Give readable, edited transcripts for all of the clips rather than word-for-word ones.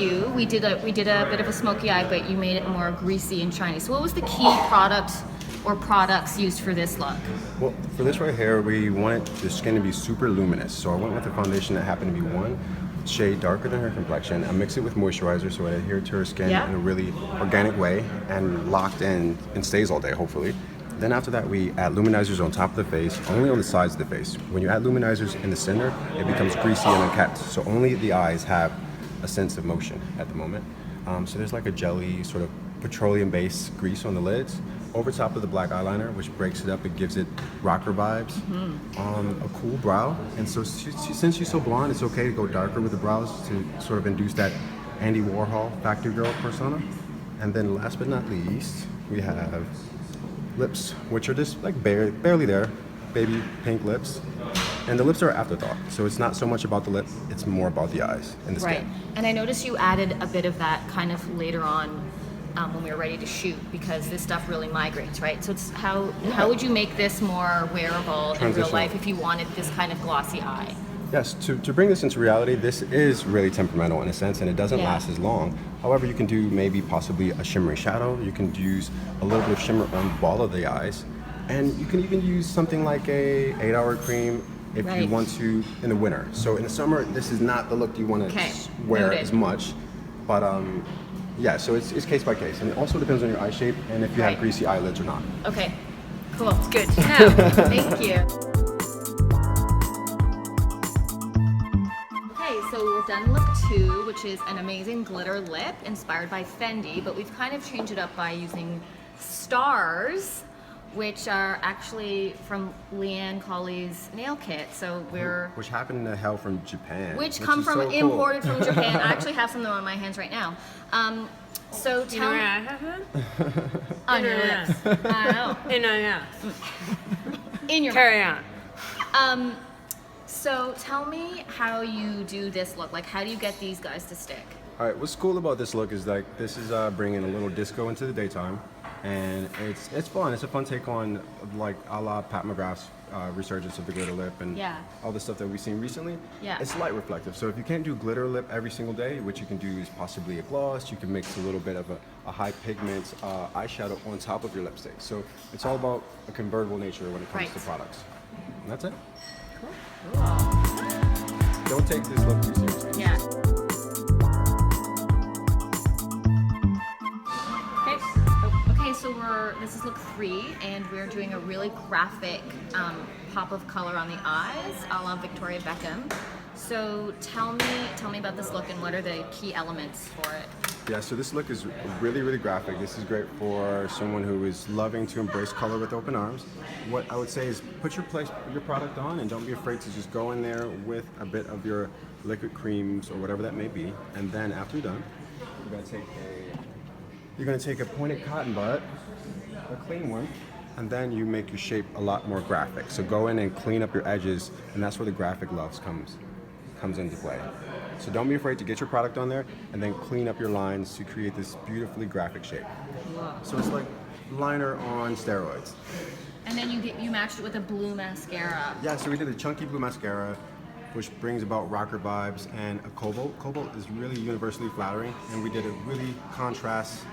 you, we did a bit of a smoky eye, but you made it more greasy and shiny. So what was the key product or products used for this look? Well, for this right here, we wanted the skin to be super luminous. So I went with a foundation that happened to be one shade darker than her complexion. I mixed it with moisturizer so it adhered to her skin in a really organic way and locked in and stays all day, hopefully. Then after that, we add luminizers on top of the face, only on the sides of the face. When you add luminizers in the center, it becomes greasy and unkept. So only the eyes have a sense of motion at the moment. So there's like a jelly sort of petroleum-based grease on the lids over top of the black eyeliner, which breaks it up and gives it rocker vibes. A cool brow, and so since she's so blonde, it's okay to go darker with the brows to sort of induce that Andy Warhol factory girl persona. And then last but not least, we have lips, which are just like barely there, baby pink lips. And the lips are afterthought, so it's not so much about the lip, it's more about the eyes and the skin. Right, and I noticed you added a bit of that kind of later on when we were ready to shoot, because this stuff really migrates, right? So it's how would you make this more wearable in real life if you wanted this kind of glossy eye? Yes, to bring this into reality, this is really temperamental in a sense, and it doesn't last as long. However, you can do maybe possibly a shimmery shadow. You can use a little bit of shimmer on the ball of the eyes, and you can even use something like a 8-hour cream if you want to in the winter. So in the summer, this is not the look you want to wear as much, but yeah, so it's case by case, and it also depends on your eye shape and if you have greasy eyelids or not. Okay, cool. It's good to know. Thank you. Okay, so we're done look 2, which is an amazing glitter lip inspired by Fendi, but we've kind of changed it up by using stars, which are actually from Leanne Colley's nail kit. So which happened to hell from Japan. Which come from imported from Japan. I actually have some of them on my hands right now. So tell me. I have them? On your lips. I know. In my mouth. In your Carry on. So tell me how you do this look. Like, how do you get these guys to stick? All right, what's cool about this look is like this is bringing a little disco into the daytime, and it's fun. It's a fun take on like a la Pat McGrath's resurgence of the glitter lip and all the stuff that we've seen recently. It's light reflective. So if you can't do glitter lip every single day, what you can do is possibly a gloss. You can mix a little bit of a high pigment eyeshadow on top of your lipstick. So it's all about a convertible nature when it comes to products. And that's it. Cool. Don't take this look too seriously. Yeah. Okay, so this is look 3, and we're doing a really graphic pop of color on the eyes, a la Victoria Beckham. So tell me about this look and what are the key elements for it? Yeah, so this look is really, really graphic. This is great for someone who is loving to embrace color with open arms. What I would say is put your product on and don't be afraid to just go in there with a bit of your liquid creams or whatever that may be. And then after you're done, you're gonna take a pointed cotton bud, a clean one, and then you make your shape a lot more graphic. So go in and clean up your edges, and that's where the graphic loves comes into play. So don't be afraid to get your product on there and then clean up your lines to create this beautifully graphic shape. Wow. So it's like liner on steroids. And then you matched it with a blue mascara. Yeah, so we did a chunky blue mascara, which brings about rocker vibes, and a cobalt. Cobalt is really universally flattering, and we did a really contrast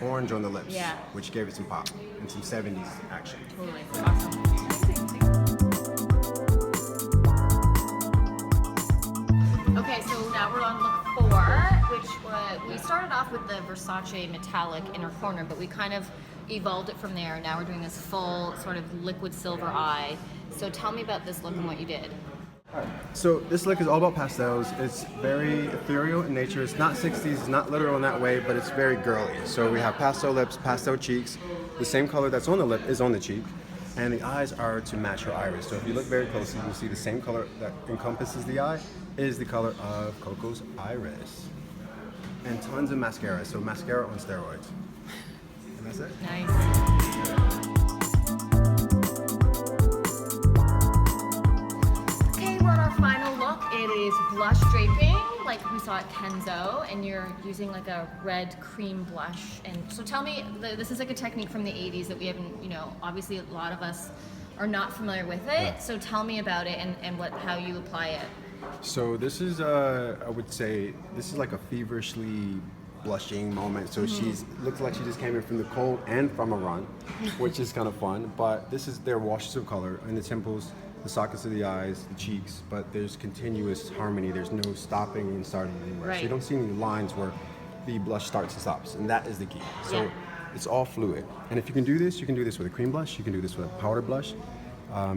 orange on the lips, which gave it some pop and some 70s action. Totally. Awesome. Okay, so now we're on look 4, which we started off with the Versace metallic inner corner, but we kind of evolved it from there. Now we're doing this full sort of liquid silver eye. So tell me about this look and what you did. Alright, so this look is all about pastels. It's very ethereal in nature. It's not 60s, it's not literal in that way, but it's very girly. So we have pastel lips, pastel cheeks. The same color that's on the lip is on the cheek. And the eyes are to match her iris. So if you look very closely, you'll see the same color that encompasses the eye is the color of Coco's iris. And tons of mascara, so mascara on steroids. And that's it. Nice. Okay, we're on our final look. It is blush draping, like we saw at Kenzo, and you're using like a red cream blush. And so tell me, this is like a technique from the 80s that we haven't, obviously a lot of us are not familiar with it. So tell me about it and how you apply it. So this is, I would say, this is like a feverishly blushing moment. So she's looks like she just came in from the cold and from a run, which is kind of fun. But this is their washes of color in the temples, the sockets of the eyes, the cheeks. But there's continuous harmony. There's no stopping and starting anywhere. Right. So you don't see any lines where the blush starts and stops, and that is the key. So it's all fluid. And if you can do this with a cream blush. You can do this with a powder blush.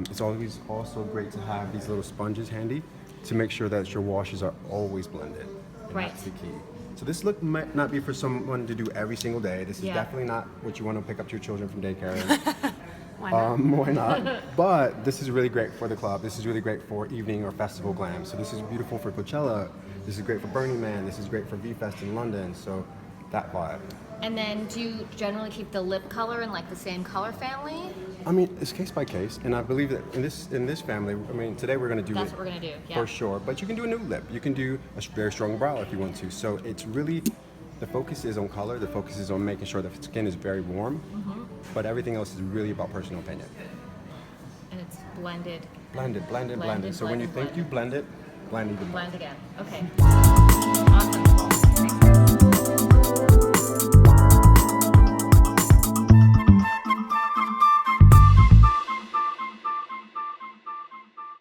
It's always also great to have these little sponges handy to make sure that your washes are always blended. And Right. That's the key. So this look might not be for someone to do every single day. This is definitely not what you want to pick up to your children from daycare. Why not? Why not? But this is really great for the club. This is really great for evening or festival glam. So this is beautiful for Coachella. This is great for Burning Man. This is great for V-Fest in London. So that vibe. And then do you generally keep the lip color in like the same color family? I mean, it's case by case, and I believe that in this family, I mean, today we're going to do That's it what we're gonna do, yeah. for sure. But you can do a nude lip. You can do a very strong brow if you want to. So it's really, the focus is on color. The focus is on making sure the skin is very warm. But everything else is really about personal opinion. And it's blended. Blended. So when you think you blend it, blend even more. Blend again. Okay. Awesome.